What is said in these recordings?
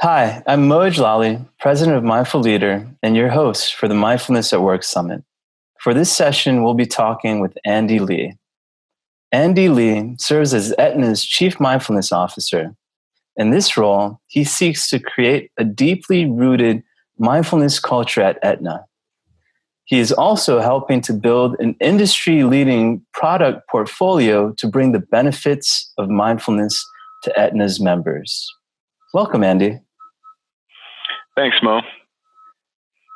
Hi, I'm Moj Lally, President of Mindful Leader and your host for the Mindfulness at Work Summit. For this session, we'll be talking with Andy Lee. Andy Lee serves as Aetna's Chief Mindfulness Officer. In this role, he seeks to create a deeply rooted mindfulness culture at Aetna. He is also helping to build an industry-leading product portfolio to bring the benefits of mindfulness to Aetna's members. Welcome, Andy. Thanks, Mo.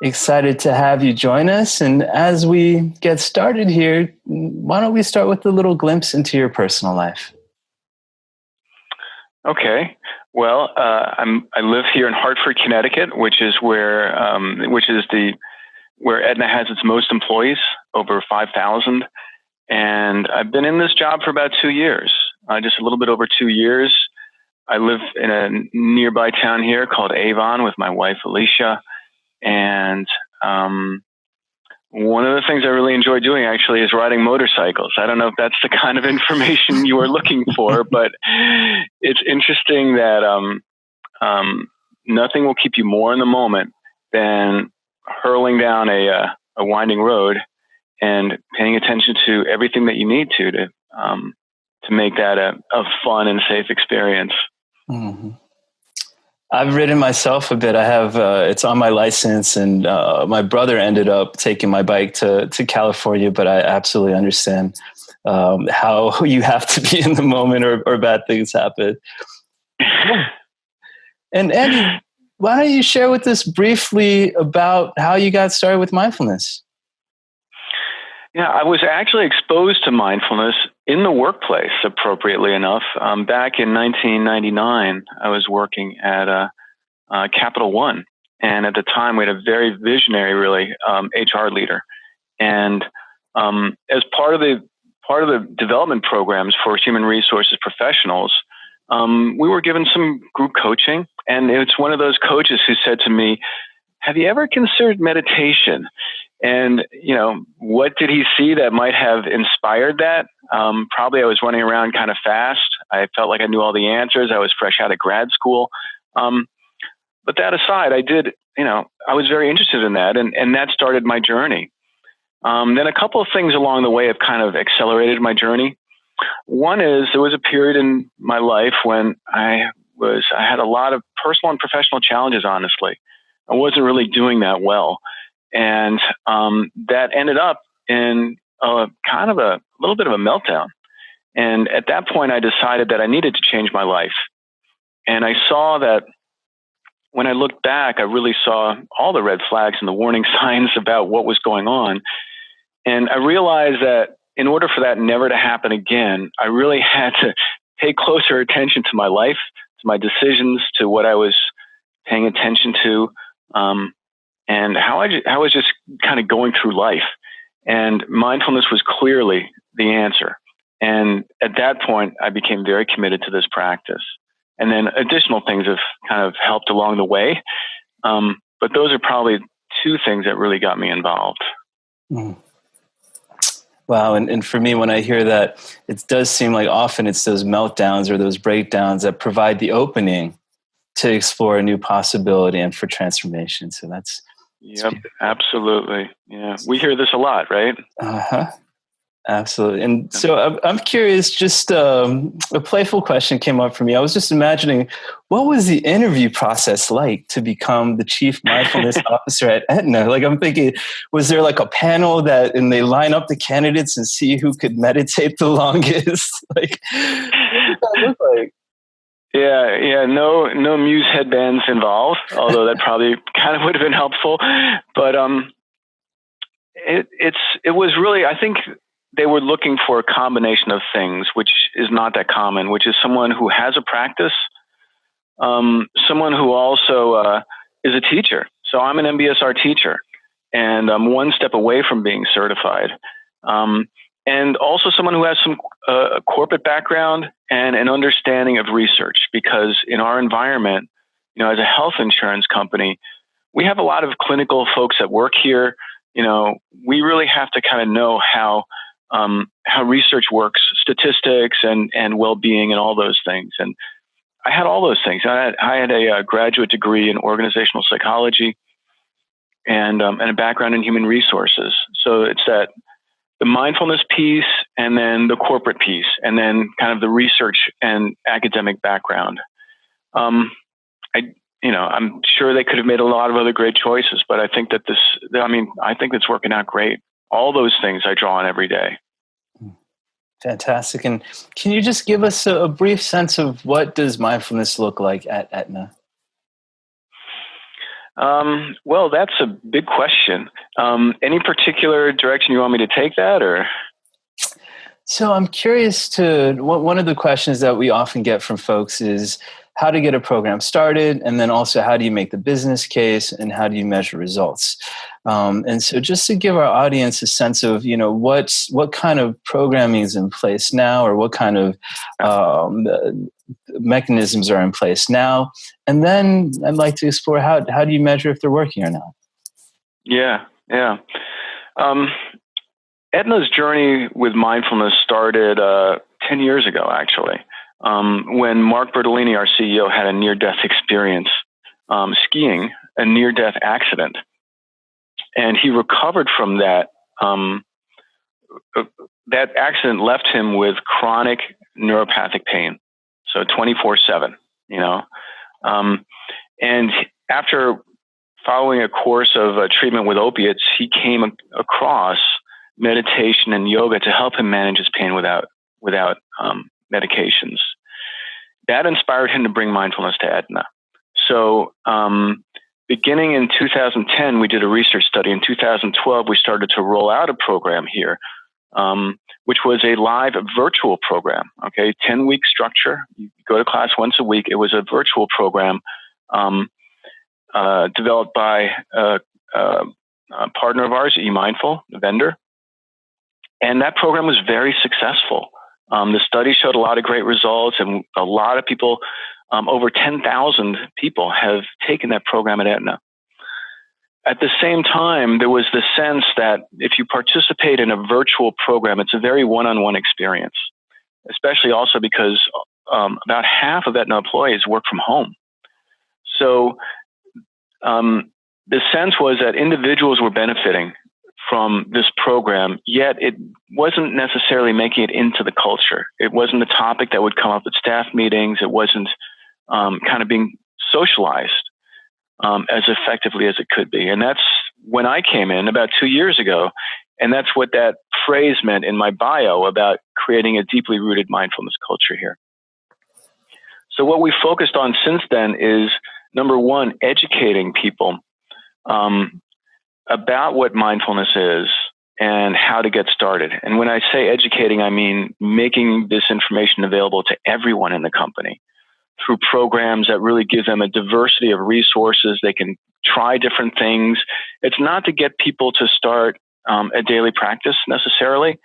Excited to have you join us. And as we get started here, why don't we start with a little glimpse into your personal life? Okay. Well, I live here in Hartford, Connecticut, which is where Aetna has its most employees, over 5,000. And I've been in this job for about 2 years, just a little bit over 2 years. I live in a nearby town here called Avon with my wife, Alicia. And one of the things I really enjoy doing actually is riding motorcycles. I don't know if that's the kind of information you are looking for, but it's interesting that nothing will keep you more in the moment than hurling down a winding road and paying attention to everything that you need to make that a fun and safe experience. Mm-hmm. I've ridden myself a bit. I have, it's on my license, and my brother ended up taking my bike to California, but I absolutely understand how you have to be in the moment or bad things happen. And Andy, why don't you share with us briefly about how you got started with mindfulness? Yeah, I was actually exposed to mindfulness in the workplace, appropriately enough. Back in 1999, I was working at Capital One. And at the time, we had a very visionary, really, HR leader. And as part of the development programs for human resources professionals, we were given some group coaching. And it's one of those coaches who said to me, "Have you ever considered meditation?" And, what did he see that might have inspired that? Probably I was running around kind of fast. I felt like I knew all the answers. I was fresh out of grad school. But that aside, I was very interested in that. And that started my journey. Then a couple of things along the way have kind of accelerated my journey. One is there was a period in my life when I had a lot of personal and professional challenges, honestly. I wasn't really doing that well. And that ended up in kind of a little bit of a meltdown. And at that point, I decided that I needed to change my life. And I saw that when I looked back, I really saw all the red flags and the warning signs about what was going on. And I realized that in order for that never to happen again, I really had to pay closer attention to my life, to my decisions, to what I was paying attention to, and how I was just kind of going through life. And mindfulness was clearly the answer. And at that point, I became very committed to this practice. And then additional things have kind of helped along the way. But those are probably two things that really got me involved. Mm. Wow. And for me, when I hear that, it does seem like often it's those meltdowns or those breakdowns that provide the opening to explore a new possibility and for transformation. So that's yep, absolutely. Yeah, we hear this a lot, right? Uh-huh. Absolutely. And so I'm curious, just a playful question came up for me. I was just imagining, what was the interview process like to become the Chief Mindfulness Officer at Aetna? Like, I'm thinking, was there like a panel and they line up the candidates and see who could meditate the longest? Like, what did that look like? Yeah, no Muse headbands involved, although that probably kind of would have been helpful. But it was really, I think they were looking for a combination of things, which is not that common, which is someone who has a practice, someone who also is a teacher. So I'm an MBSR teacher, and I'm one step away from being certified. And also someone who has some corporate background and an understanding of research, because in our environment, as a health insurance company, we have a lot of clinical folks that work here. We really have to kind of know how research works, statistics and well-being and all those things. And I had all those things. I had a graduate degree in organizational psychology and a background in human resources. So it's that the mindfulness piece, and then the corporate piece, and then kind of the research and academic background. I'm sure they could have made a lot of other great choices, but I think that I think it's working out great. All those things I draw on every day. Fantastic. And can you just give us a brief sense of what does mindfulness look like at Aetna? Well, that's a big question. Any particular direction you want me to take that, or? So I'm curious one of the questions that we often get from folks is how to get a program started, and then also how do you make the business case, and how do you measure results? And so just to give our audience a sense of, what kind of programming is in place now, or what kind of mechanisms are in place now. And then I'd like to explore how do you measure if they're working or not? Yeah. Aetna's journey with mindfulness started 10 years ago, actually, when Mark Bertolini, our CEO, had a near-death experience skiing, a near-death accident. And he recovered from that. That accident left him with chronic neuropathic pain, so 24/7, and after following a course of treatment with opiates, he came across meditation and yoga to help him manage his pain without medications. That inspired him to bring mindfulness to Aetna. So beginning in 2010, we did a research study. In 2012, we started to roll out a program here, which was a live virtual program, 10-week structure. You go to class once a week. It was a virtual program developed by a partner of ours, eMindful, a vendor. And that program was very successful. The study showed a lot of great results, and a lot of people, over 10,000 people, have taken that program at Aetna. At the same time, there was the sense that if you participate in a virtual program, it's a very one-on-one experience, especially also because about half of Aetna employees work from home. So the sense was that individuals were benefiting from this program, yet it wasn't necessarily making it into the culture. It wasn't a topic that would come up at staff meetings. It wasn't kind of being socialized as effectively as it could be. And that's when I came in about 2 years ago. And that's what that phrase meant in my bio about creating a deeply rooted mindfulness culture here. So what we focused on since then is, number one, educating people about what mindfulness is and how to get started. And when I say educating, I mean making this information available to everyone in the company through programs that really give them a diversity of resources. They can try different things. It's not to get people to start a daily practice necessarily,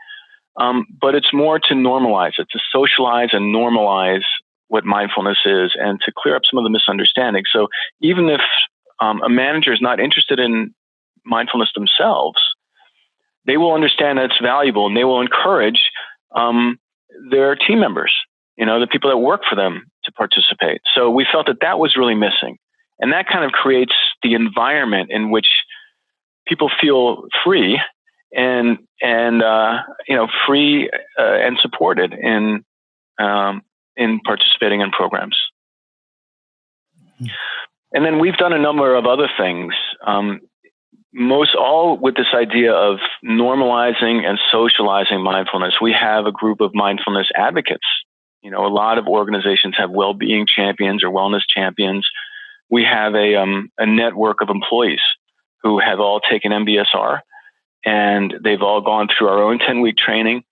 but it's more to normalize it, to socialize and normalize what mindfulness is, and to clear up some of the misunderstandings. So even if a manager is not interested in mindfulness themselves, they will understand that it's valuable, and they will encourage their team members, the people that work for them, to participate. So we felt that that was really missing. And that kind of creates the environment in which people feel free and free and supported in participating in programs. And then we've done a number of other things, most all with this idea of normalizing and socializing mindfulness. We have a group of mindfulness advocates. A lot of organizations have well-being champions or wellness champions. We have a network of employees who have all taken MBSR, and they've all gone through our own 10-week training,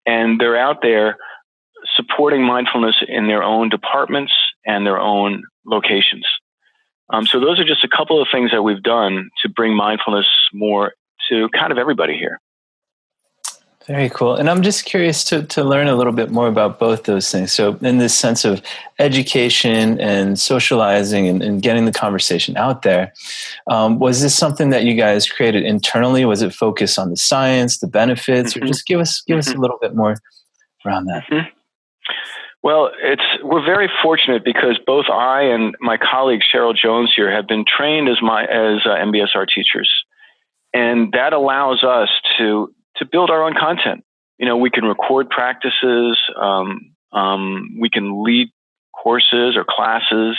and they're out there supporting mindfulness in their own departments and their own locations. So those are just a couple of things that we've done to bring mindfulness more to kind of everybody here. Very cool. And I'm just curious to learn a little bit more about both those things. So in this sense of education and socializing and getting the conversation out there, was this something that you guys created internally? Was it focused on the science, the benefits, or just give us a little bit more around that? Well, we're very fortunate because both I and my colleague Cheryl Jones here have been trained as MBSR teachers, and that allows us to build our own content. We can record practices, we can lead courses or classes.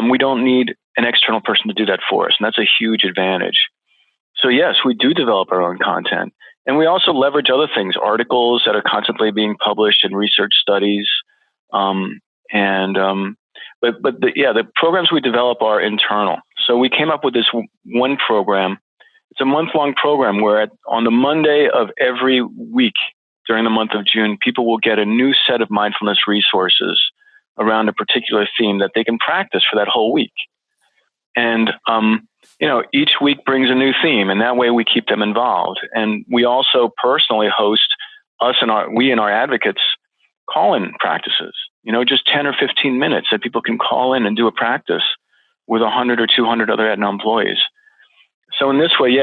We don't need an external person to do that for us, and that's a huge advantage. So yes, we do develop our own content, and we also leverage other things, articles that are constantly being published in research studies. The programs we develop are internal. So we came up with this one program. It's a month-long program where on the Monday of every week during the month of June, people will get a new set of mindfulness resources around a particular theme that they can practice for that whole week. And, each week brings a new theme, and that way we keep them involved. And we also personally host we and our advocates call-in practices, just 10 or 15 minutes that people can call in and do a practice with 100 or 200 other Aetna employees. So in this way,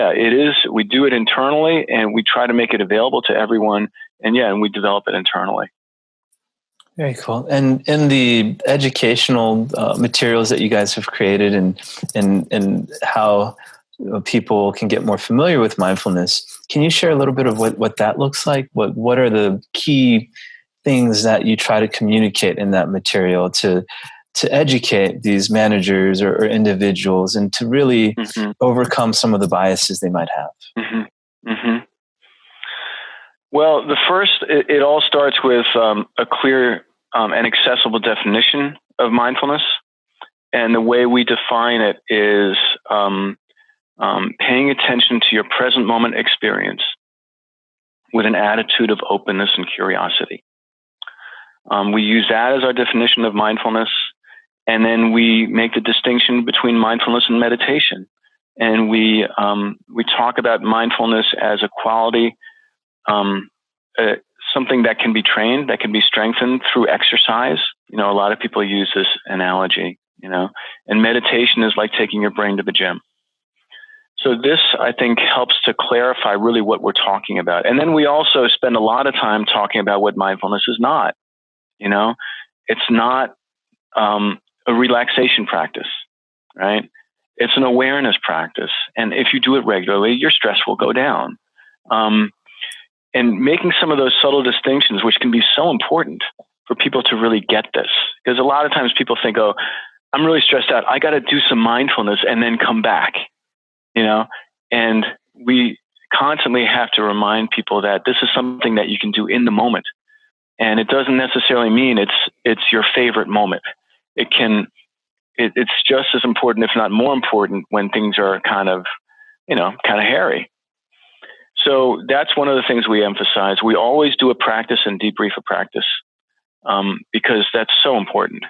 we do it internally, and we try to make it available to everyone, and we develop it internally. Very cool. And in the educational materials that you guys have created and how people can get more familiar with mindfulness, can you share a little bit of what that looks like? What are the key things that you try to communicate in that material to educate these managers or individuals and to really overcome some of the biases they might have? Well, the first, it all starts with a clear and accessible definition of mindfulness. And the way we define it is paying attention to your present moment experience with an attitude of openness and curiosity. We use that as our definition of mindfulness. And then we make the distinction between mindfulness and meditation. And we talk about mindfulness as a quality, something that can be trained, that can be strengthened through exercise. A lot of people use this analogy, and meditation is like taking your brain to the gym. So this, I think, helps to clarify really what we're talking about. And then we also spend a lot of time talking about what mindfulness is not. It's not a relaxation practice, right? It's an awareness practice. And if you do it regularly, your stress will go down. And making some of those subtle distinctions, which can be so important for people to really get this. Because a lot of times people think, oh, I'm really stressed out. I got to do some mindfulness and then come back, And we constantly have to remind people that this is something that you can do in the moment. And it doesn't necessarily mean it's your favorite moment. It's just as important, if not more important, when things are kind of hairy. So that's one of the things we emphasize. We always do a practice and debrief a practice because that's so important.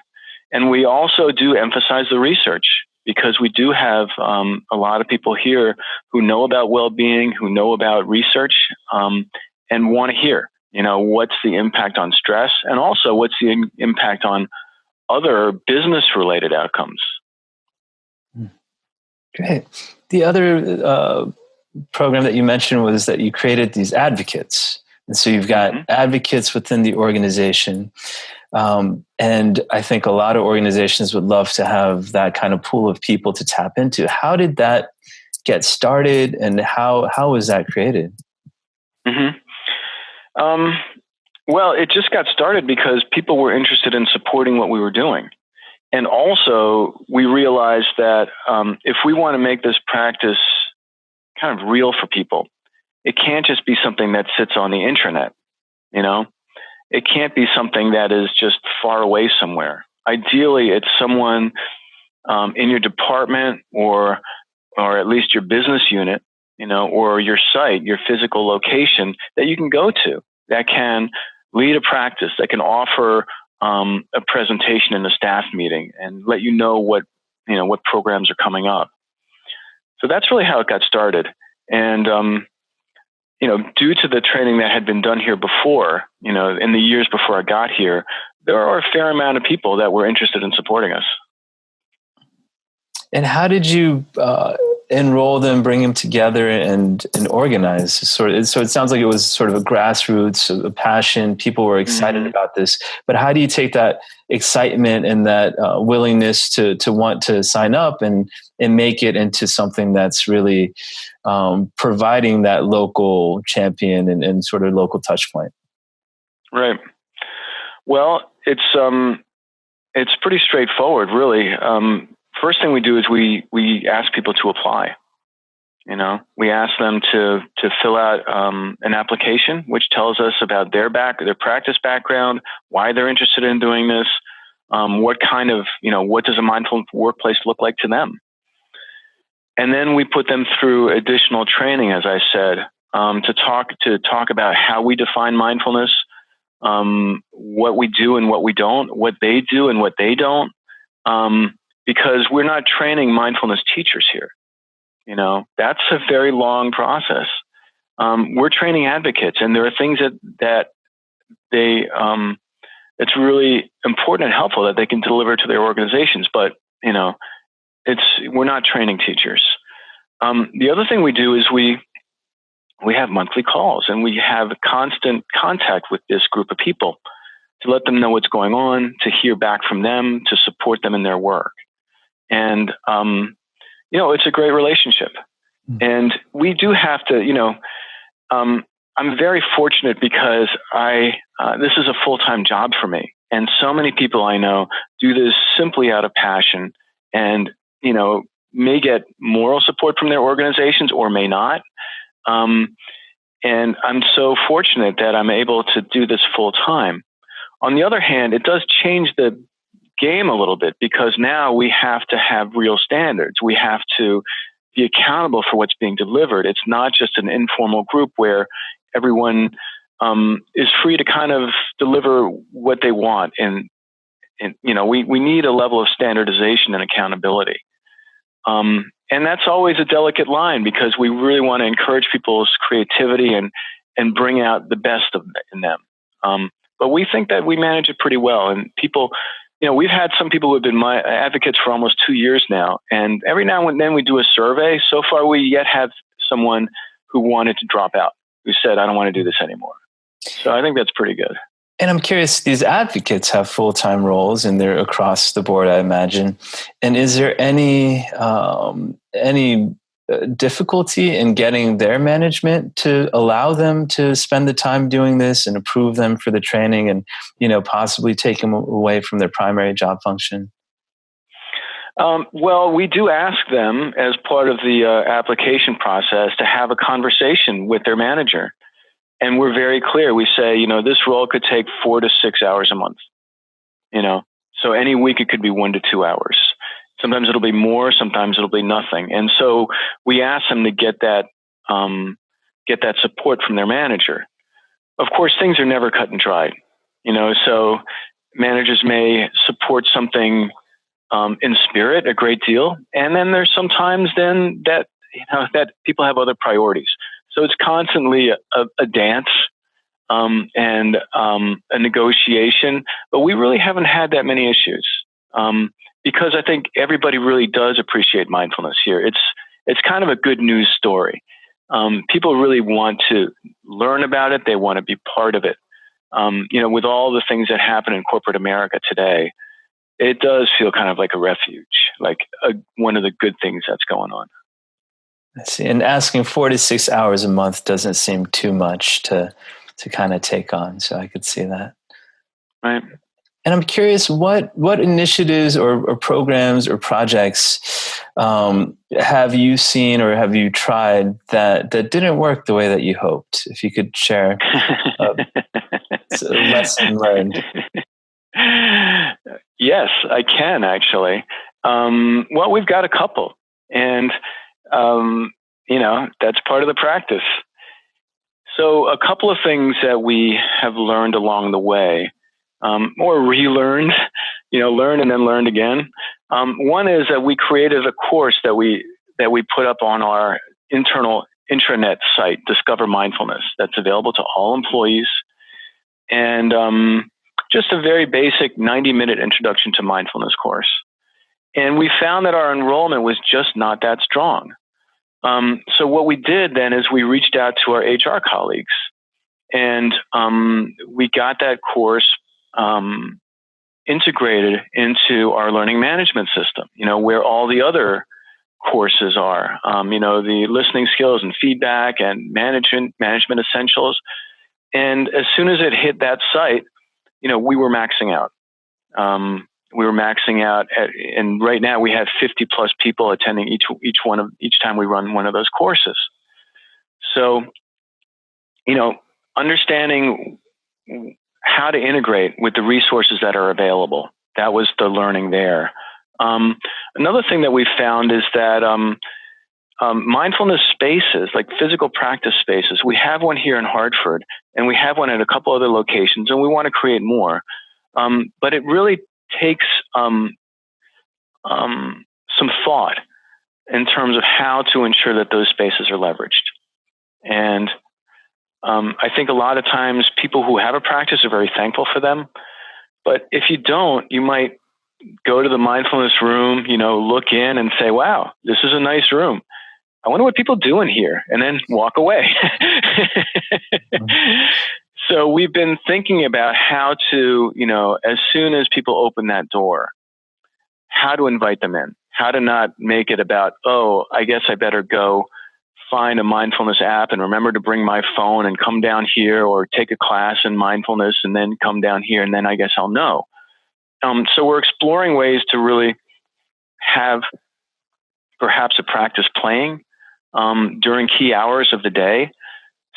And we also do emphasize the research because we do have a lot of people here who know about well-being, who know about research, and want to hear, what's the impact on stress and also what's the impact on other business-related outcomes. Great. The other program that you mentioned was that you created these advocates. And so you've got advocates within the organization. And I think a lot of organizations would love to have that kind of pool of people to tap into. How did that get started and how was that created? Well, it just got started because people were interested in supporting what we were doing. And also we realized that if we want to make this practice kind of real for people, it can't just be something that sits on the intranet, It can't be something that is just far away somewhere. Ideally, it's someone in your department or at least your business unit, or your site, your physical location that you can go to that can lead a practice, that can offer a presentation in a staff meeting and let you know what programs are coming up. So that's really how it got started. And, due to the training that had been done here before, in the years before I got here, there are a fair amount of people that were interested in supporting us. And how did you enroll them, bring them together, and organize? So it sounds like it was sort of a grassroots, a passion. People were excited about this, but how do you take that excitement and that willingness to want to sign up and make it into something that's really providing that local champion and sort of local touch point? Right. Well, it's pretty straightforward, really. First thing we do is we ask people to apply. We ask them to fill out an application, which tells us about their practice background, why they're interested in doing this, what kind of, what does a mindful workplace look like to them. And then we put them through additional training, as I said, to talk about how we define mindfulness, what we do and what we don't, what they do and what they don't, because we're not training mindfulness teachers here. That's a very long process. We're training advocates, and there are things that it's really important and helpful that they can deliver to their organizations. But we're not training teachers. The other thing we do is we have monthly calls, and we have constant contact with this group of people to let them know what's going on, to hear back from them, to support them in their work. And it's a great relationship. And we do have to, I'm very fortunate because this is a full-time job for me. And so many people I know do this simply out of passion and, may get moral support from their organizations or may not. And I'm so fortunate that I'm able to do this full-time. On the other hand, it does change the game a little bit because now we have to have real standards. We have to be accountable for what's being delivered. It's not just an informal group where everyone is free to kind of deliver what they want. And we need a level of standardization and accountability. And that's always a delicate line because we really want to encourage people's creativity and bring out the best in them. But we think that we manage it pretty well. And people, we've had some people who have been my advocates for almost 2 years now. And every now and then we do a survey. So far, we yet have someone who wanted to drop out, who said, I don't want to do this anymore. So I think that's pretty good. And I'm curious, these advocates have full-time roles and they're across the board, I imagine. And is there any difficulty in getting their management to allow them to spend the time doing this and approve them for the training and, possibly take them away from their primary job function? Well, we do ask them as part of the application process to have a conversation with their manager. And we're very clear. We say, this role could take 4 to 6 hours a month, so any week it could be 1 to 2 hours. Sometimes it'll be more, sometimes it'll be nothing. And so we ask them to get that support from their manager. Of course, things are never cut and dried, so managers may support something in spirit a great deal. And then there's sometimes then that people have other priorities. So it's constantly a dance and a negotiation, but we really haven't had that many issues because I think everybody really does appreciate mindfulness here. It's kind of a good news story. People really want to learn about it. They want to be part of it. With all the things that happen in corporate America today, it does feel kind of like a refuge, like one of the good things that's going on. I see. And asking 4 to 6 hours a month doesn't seem too much to kind of take on. So I could see that. Right. And I'm curious, what initiatives or programs or projects have you seen or have you tried that didn't work the way that you hoped? If you could share a lesson learned. Yes, I can actually. Well, we've got a couple, and that's part of the practice. So a couple of things that we have learned along the way, or relearned, learned and then learned again. One is that we created a course that we put up on our internal intranet site, Discover Mindfulness, that's available to all employees. And just a very basic 90-minute introduction to mindfulness course. And we found that our enrollment was just not that strong. So what we did then is we reached out to our HR colleagues, and we got that course integrated into our learning management system, where all the other courses are, the listening skills and feedback and management essentials. And as soon as it hit that site, we were maxing out. And right now we have 50 plus people attending each time we run one of those courses. So, understanding how to integrate with the resources that are available, that was the learning there. Another thing that we found is that mindfulness spaces, like physical practice spaces, we have one here in Hartford, and we have one at a couple other locations, and we want to create more. But it really takes some thought in terms of how to ensure that those spaces are leveraged. And I think a lot of times people who have a practice are very thankful for them. But if you don't, you might go to the mindfulness room, look in and say, wow, this is a nice room. I wonder what people do in here, and then walk away. So we've been thinking about how to, as soon as people open that door, how to invite them in, how to not make it about, oh, I guess I better go find a mindfulness app and remember to bring my phone and come down here, or take a class in mindfulness and then come down here, and then I guess I'll know. So we're exploring ways to really have perhaps a practice playing during key hours of the day.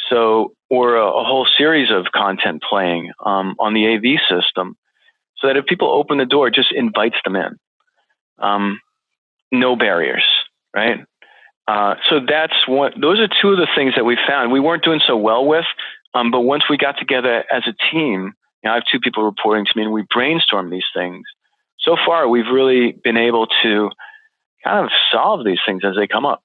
So, or a whole series of content playing on the AV system, so that if people open the door, it just invites them in. No barriers, right? So those are two of the things that we found we weren't doing so well with. But once we got together as a team, I have two people reporting to me, and we brainstormed these things. So far, we've really been able to kind of solve these things as they come up.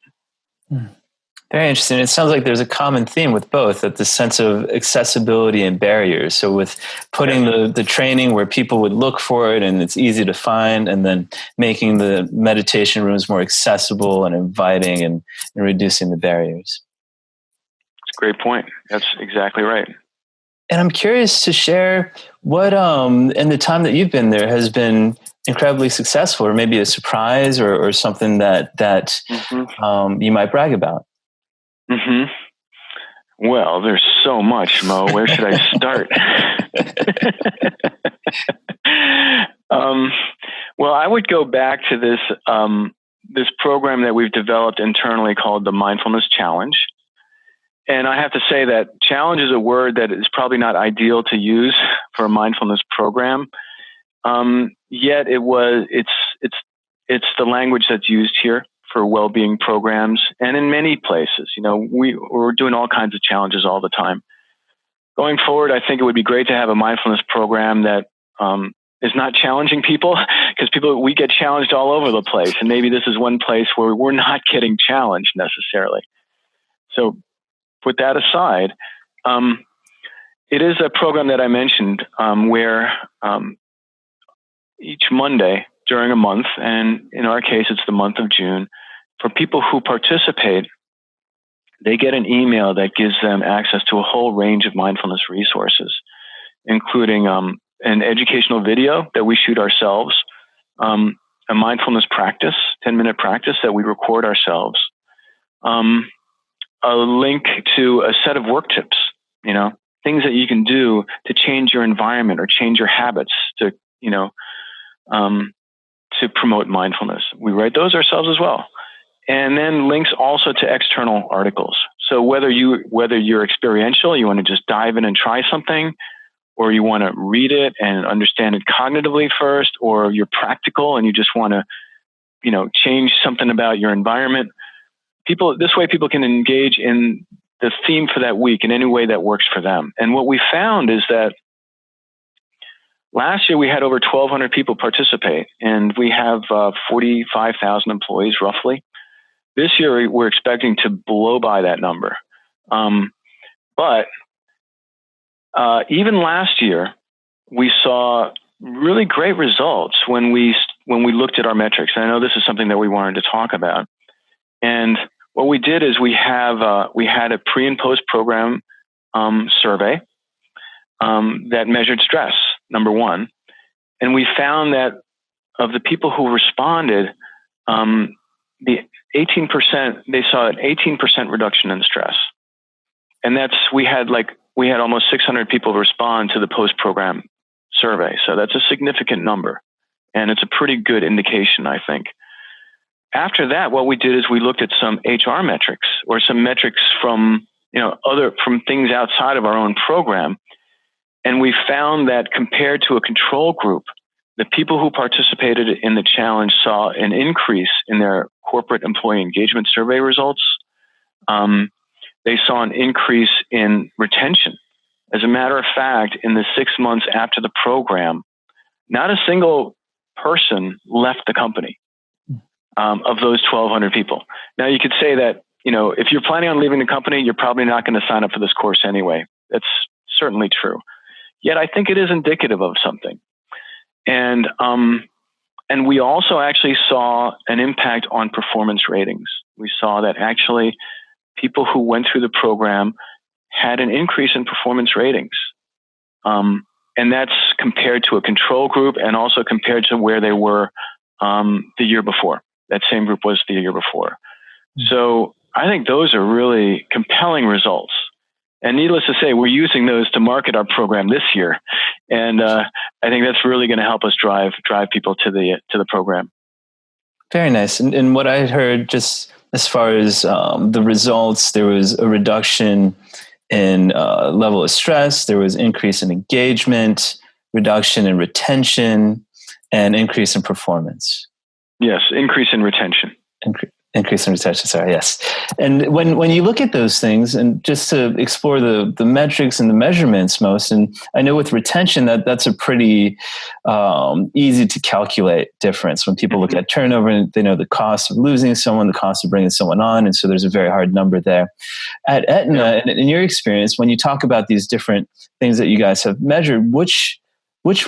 Very interesting. It sounds like there's a common theme with both, that the sense of accessibility and barriers. So with putting the training where people would look for it and it's easy to find, and then making the meditation rooms more accessible and inviting, and reducing the barriers. That's a great point. That's exactly right. And I'm curious to share what, in the time that you've been there, has been incredibly successful, or maybe a surprise, or something that you might brag about. Mm-hmm. Well, there's so much, Mo. Where should I start? Well, I would go back to this program that we've developed internally called the Mindfulness Challenge. And I have to say that challenge is a word that is probably not ideal to use for a mindfulness program. Yet it's the language that's used here for well-being programs, and in many places. We're doing all kinds of challenges all the time. Going forward, I think it would be great to have a mindfulness program that is not challenging people, because we get challenged all over the place, and maybe this is one place where we're not getting challenged necessarily. So, put that aside, it is a program that I mentioned where each Monday during a month, and in our case, it's the month of June, for people who participate, they get an email that gives them access to a whole range of mindfulness resources, including an educational video that we shoot ourselves, a mindfulness practice, 10-minute practice that we record ourselves, a link to a set of work tips, things that you can do to change your environment or change your habits to promote mindfulness. We write those ourselves as well. And then links also to external articles. So whether you're experiential, you want to just dive in and try something, or you want to read it and understand it cognitively first, or you're practical and you just want to, change something about your environment. This way people can engage in the theme for that week in any way that works for them. And what we found is that last year we had over 1,200 people participate, and we have 45,000 employees roughly. This year we're expecting to blow by that number. But even last year, we saw really great results when we looked at our metrics. And I know this is something that we wanted to talk about. And what we did is we had a pre and post program survey that measured stress, number one, and we found that of the people who responded, the 18%, they saw an 18% reduction in stress. And we had almost 600 people respond to the post-program survey. So that's a significant number. And it's a pretty good indication, I think. After that, what we did is we looked at some HR metrics or some metrics from things outside of our own program. And we found that compared to a control group, the people who participated in the challenge saw an increase in their corporate employee engagement survey results. They saw an increase in retention. As a matter of fact, in the 6 months after the program, not a single person left the company of those 1,200 people. Now, you could say that, if you're planning on leaving the company, you're probably not going to sign up for this course anyway. That's certainly true. Yet I think it is indicative of something. And we also actually saw an impact on performance ratings. We saw that actually people who went through the program had an increase in performance ratings. And that's compared to a control group and also compared to where they were the year before. That same group was the year before. So I think those are really compelling results. And needless to say, we're using those to market our program this year. And I think that's really going to help us drive people to the program. Very nice. And what I heard, just as far as the results, there was a reduction in level of stress, there was increase in engagement, reduction in retention, and increase in performance. Yes, increase in retention. Increase in retention, sorry, yes. And when you look at those things, and just to explore the metrics and the measurements most, and I know with retention that's a pretty easy to calculate difference. When people look at turnover, and they know the cost of losing someone, the cost of bringing someone on, and so there's a very hard number there. At Aetna, in your experience, when you talk about these different things that you guys have measured, which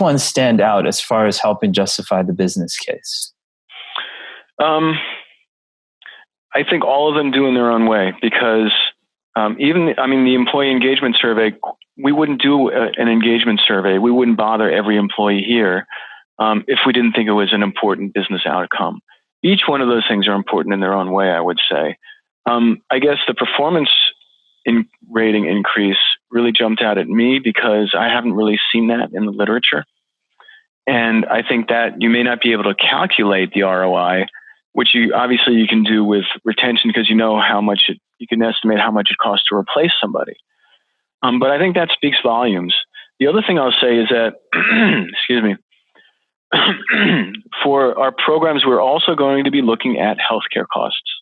ones stand out as far as helping justify the business case? I think all of them do in their own way, because the employee engagement survey, we wouldn't do an engagement survey. We wouldn't bother every employee here if we didn't think it was an important business outcome. Each one of those things are important in their own way, I would say. I guess the performance rating increase really jumped out at me because I haven't really seen that in the literature. And I think that you may not be able to calculate the ROI, which you can do with retention, because you know how much you can estimate how much it costs to replace somebody. But I think that speaks volumes. The other thing I'll say is that, excuse me, for our programs, we're also going to be looking at healthcare costs.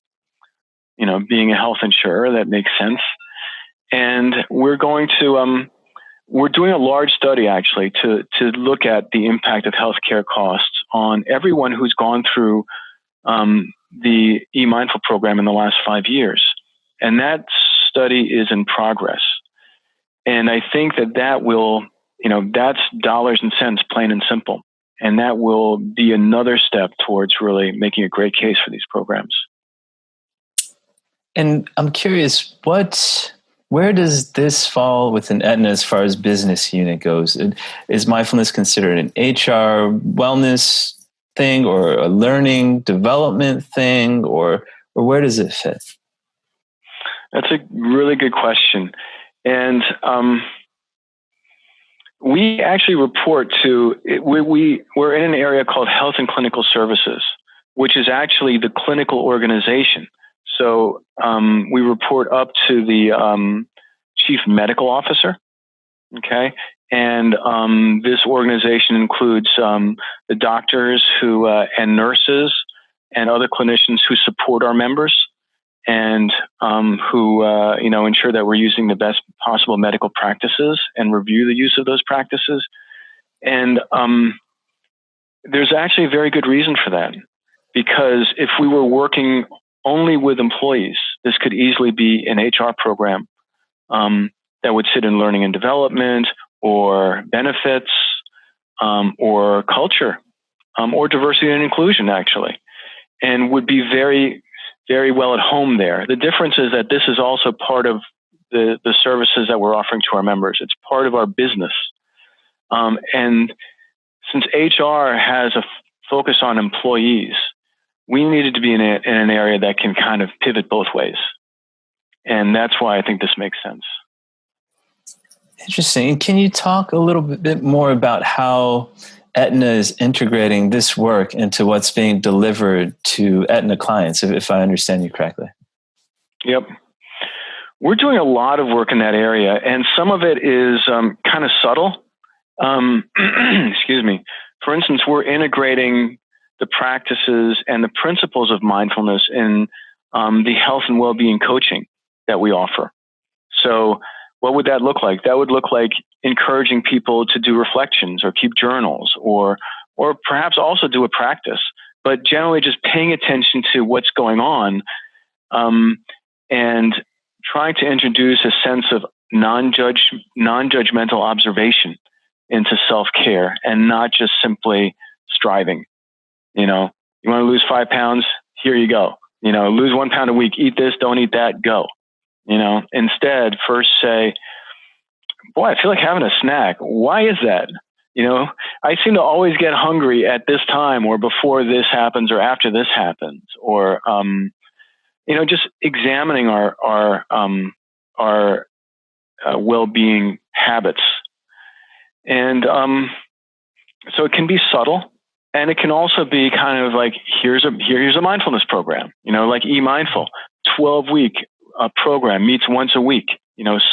Being a health insurer, that makes sense. And we're going to, we're doing a large study actually to look at the impact of healthcare costs on everyone who's gone through the eMindful program in the last 5 years. And that study is in progress. And I think that will, that's dollars and cents, plain and simple. And that will be another step towards really making a great case for these programs. And I'm curious, where does this fall within Aetna as far as business unit goes? Is mindfulness considered an HR wellness thing, or a learning development thing, or where does it fit? That's a really good question. And we actually report to, we're in an area called Health and Clinical Services, which is actually the clinical organization. So we report up to the chief medical officer, okay? And this organization includes the doctors and nurses and other clinicians who support our members and who ensure that we're using the best possible medical practices and review the use of those practices. And there's actually a very good reason for that, because if we were working only with employees, this could easily be an HR program that would sit in learning and development, or benefits, or culture, or diversity and inclusion, actually, and would be very, very well at home there. The difference is that this is also part of the services that we're offering to our members. It's part of our business. And since HR has a focus on employees, we needed to be in an area that can kind of pivot both ways. And that's why I think this makes sense. Interesting. Can you talk a little bit more about how Aetna is integrating this work into what's being delivered to Aetna clients, if I understand you correctly? Yep. We're doing a lot of work in that area, and some of it is kind of subtle. Excuse me. For instance, we're integrating the practices and the principles of mindfulness in the health and well-being coaching that we offer. So what would that look like? That would look like encouraging people to do reflections or keep journals or perhaps also do a practice, but generally just paying attention to what's going on and trying to introduce a sense of non-judgmental observation into self-care and not just simply striving. You want to lose 5 pounds? Here you go. Lose 1 pound a week, eat this, don't eat that, go. Instead, first say, boy, I feel like having a snack. Why is that? I seem to always get hungry at this time or before this happens or after this happens, or, just examining our well-being habits. And so it can be subtle, and it can also be kind of like, here's a mindfulness program, like eMindful, 12-week program, meets once a week,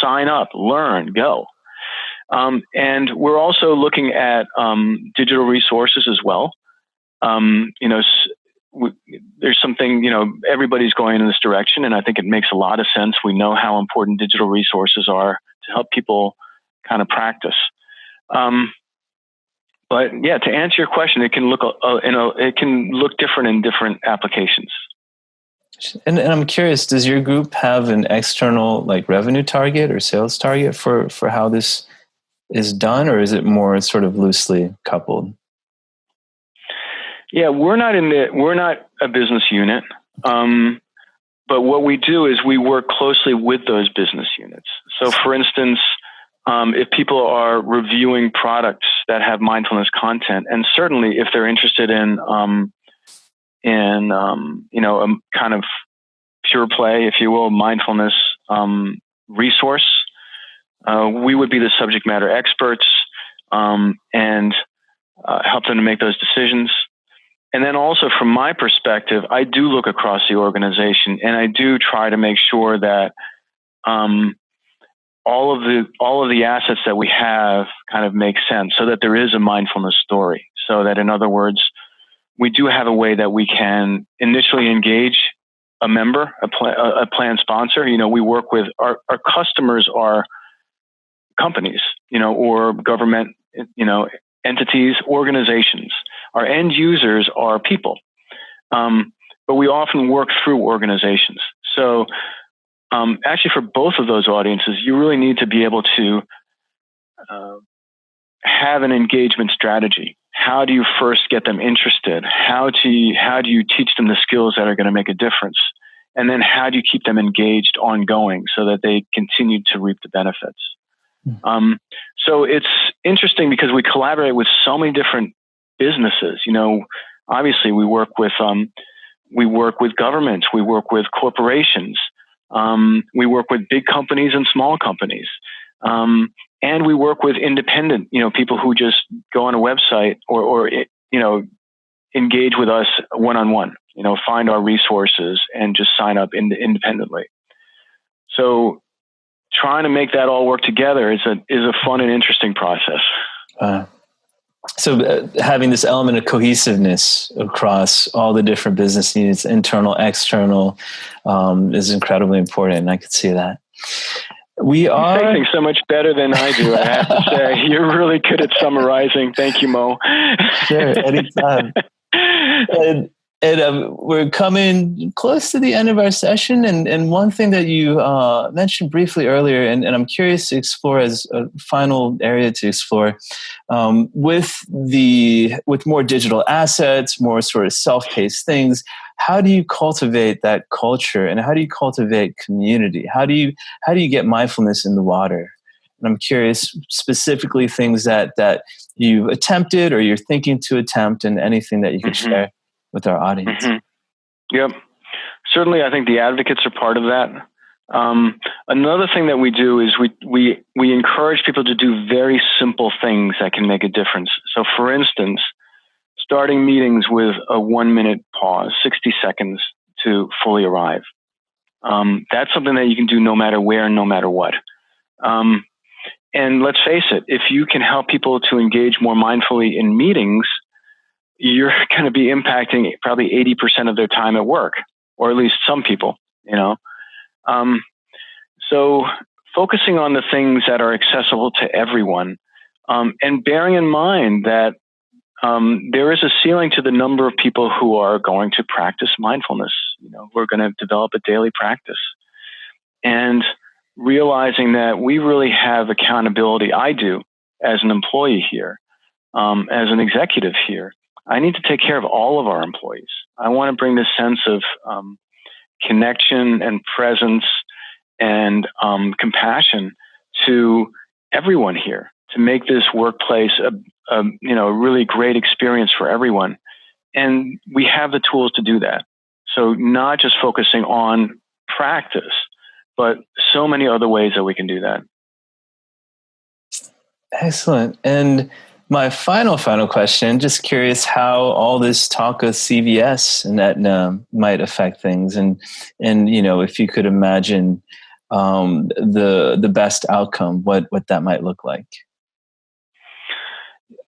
sign up, learn, go. And we're also looking at digital resources as well. There's something, everybody's going in this direction, and I think it makes a lot of sense. We know how important digital resources are to help people kind of practice. But yeah, to answer your question, it can look, it can look different in different applications. And I'm curious, does your group have an external revenue target or sales target for how this is done, or is it more sort of loosely coupled? Yeah, we're not a business unit. But what we do is we work closely with those business units. So for instance, if people are reviewing products that have mindfulness content, and certainly if they're interested in a kind of pure play, if you will, mindfulness resource, we would be the subject matter experts and help them to make those decisions. And then also from my perspective, I do look across the organization, and I do try to make sure that all of the assets that we have kind of make sense, so that there is a mindfulness story. So that, in other words, we do have a way that we can initially engage a member, a plan sponsor. We work with our customers are companies, or government, entities, organizations. Our end users are people, but we often work through organizations. So actually for both of those audiences, you really need to be able to have an engagement strategy. How do you first get them interested? How do you teach them the skills that are going to make a difference? And then how do you keep them engaged ongoing so that they continue to reap the benefits? So it's interesting because we collaborate with so many different businesses. Obviously we work with governments, we work with corporations, we work with big companies and small companies. And we work with independent, people who just go on a website or engage with us one-on-one, find our resources and just sign up independently. So trying to make that all work together is a fun and interesting process. So having this element of cohesiveness across all the different business units, internal, external, is incredibly important. And I could see that. You say things so much better than I do, I have to say. You're really good at summarizing. Thank you, Mo. Sure, anytime. And we're coming close to the end of our session. And one thing that you mentioned briefly earlier, and I'm curious to explore as a final area to explore, with more digital assets, more sort of self-paced things, how do you cultivate that culture, and how do you cultivate community? How do you get mindfulness in the water? And I'm curious specifically things that you've attempted or you're thinking to attempt, and anything that you could share with our audience. Yep. Certainly, I think the advocates are part of that. Another thing that we do is we encourage people to do very simple things that can make a difference. So, for instance, starting meetings with a 1-minute pause, 60 seconds to fully arrive. That's something that you can do no matter where, no matter what. And let's face it, if you can help people to engage more mindfully in meetings, you're going to be impacting probably 80% of their time at work, or at least some people, So focusing on the things that are accessible to everyone, and bearing in mind that there is a ceiling to the number of people who are going to practice mindfulness, who are going to develop a daily practice. And realizing that we really have accountability. I do as an employee here, as an executive here. I need to take care of all of our employees. I want to bring this sense of connection and presence and compassion to everyone here, to make this workplace a really great experience for everyone. And we have the tools to do that. So not just focusing on practice, but so many other ways that we can do that. Excellent. And my final question, just curious how all this talk of CVS and Aetna might affect things, and if you could imagine the best outcome, what that might look like.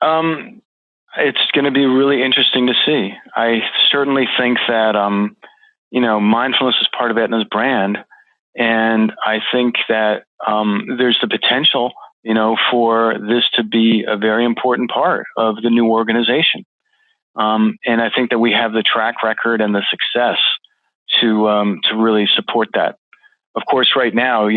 It's going to be really interesting to see. I certainly think that mindfulness is part of Aetna's brand, and I think that there's the potential for this to be a very important part of the new organization. And I think that we have the track record and the success to really support that. Of course, right now,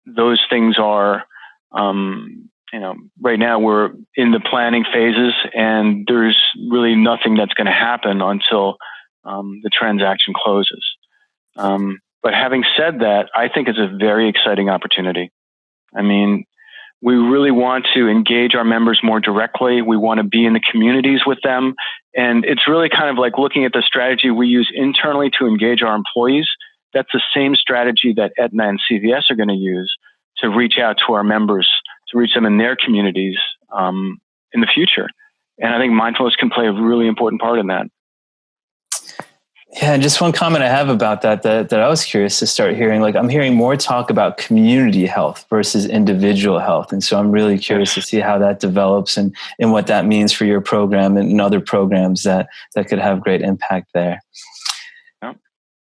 those things are, right now we're in the planning phases, and there's really nothing that's going to happen until the transaction closes. But having said that, I think it's a very exciting opportunity. I mean, we really want to engage our members more directly. We want to be in the communities with them. And it's really kind of like looking at the strategy we use internally to engage our employees. That's the same strategy that Aetna and CVS are going to use to reach out to our members, to reach them in their communities in the future. And I think mindfulness can play a really important part in that. Yeah, and just one comment I have about that I was curious to start hearing. Like, I'm hearing more talk about community health versus individual health. And so I'm really curious to see how that develops and what that means for your program and other programs that could have great impact there. Yeah.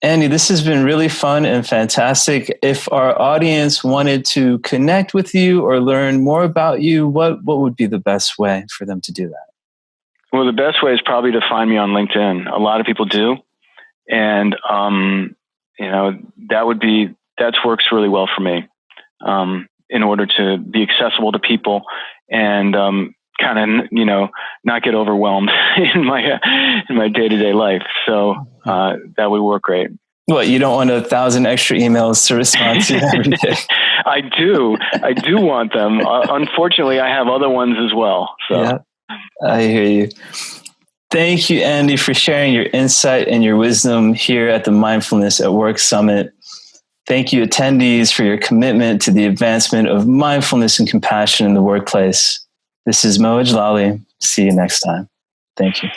Andy, this has been really fun and fantastic. If our audience wanted to connect with you or learn more about you, what would be the best way for them to do that? Well, the best way is probably to find me on LinkedIn. A lot of people do. And, that works really well for me, in order to be accessible to people and, kind of, not get overwhelmed in my day-to-day life. So, that would work great. What, you don't want 1,000 extra emails to respond to every day? I do want them. Unfortunately, I have other ones as well. So yeah, I hear you. Thank you, Andy, for sharing your insight and your wisdom here at the Mindfulness at Work Summit. Thank you, attendees, for your commitment to the advancement of mindfulness and compassion in the workplace. This is Mo Ijlali. See you next time. Thank you.